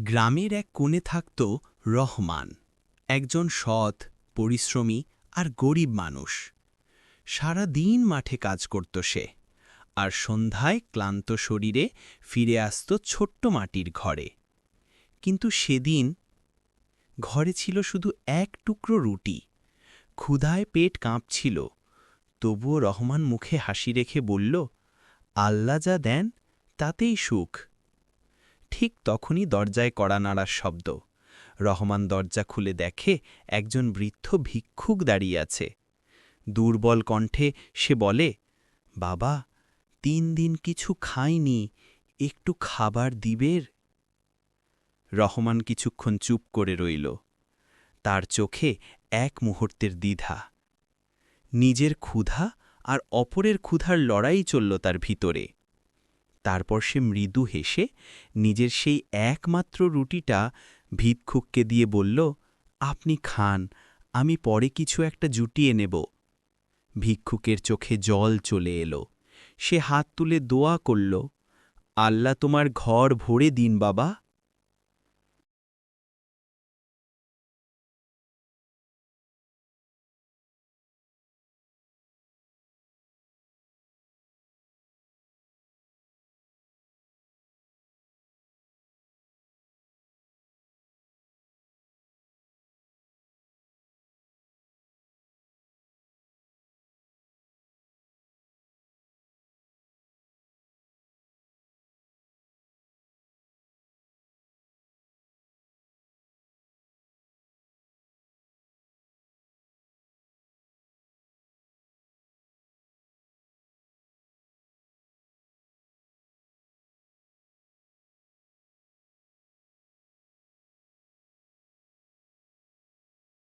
গ্রামের এক কোণে থাকত রহমান, একজন সৎ, পরিশ্রমী আর গরিব মানুষ। সারা দিন মাঠে কাজ করত সে, আর সন্ধ্যায় ক্লান্ত শরীরে ফিরে আসত ছোট্ট মাটির ঘরে। কিন্তু সেদিন ঘরে ছিল শুধু এক টুকরো রুটি। ক্ষুধায় পেট কাঁপছিল, তবুও রহমান মুখে হাসি রেখে বলল, আল্লাহ যা দেন তাতেই সুখ। ঠিক তখনই দরজায় কড়া নাড়ার শব্দ। রহমান দরজা খুলে দেখে একজন বৃদ্ধ ভিক্ষুক দাঁড়িয়ে আছে। দুর্বল কণ্ঠে সে বলে, বাবা, ৩ দিন কিছু খাইনি, একটু খাবার দিবের? রহমান কিছুক্ষণ চুপ করে রইল। তার চোখে এক মুহূর্তের দ্বিধা। নিজের ক্ষুধা আর অপরের ক্ষুধার লড়াই চলল তার ভিতরে। তারপর সে মৃদু হেসে নিজের সেই একমাত্র রুটিটা ভিক্ষুককে দিয়ে বলল, আপনি খান, আমি পরে কিছু একটা জুটিয়ে নেব। ভিক্ষুকের চোখে জল চলে এলো। সে হাত তুলে দোয়া করল, আল্লাহ তোমার ঘর ভরে দিন বাবা।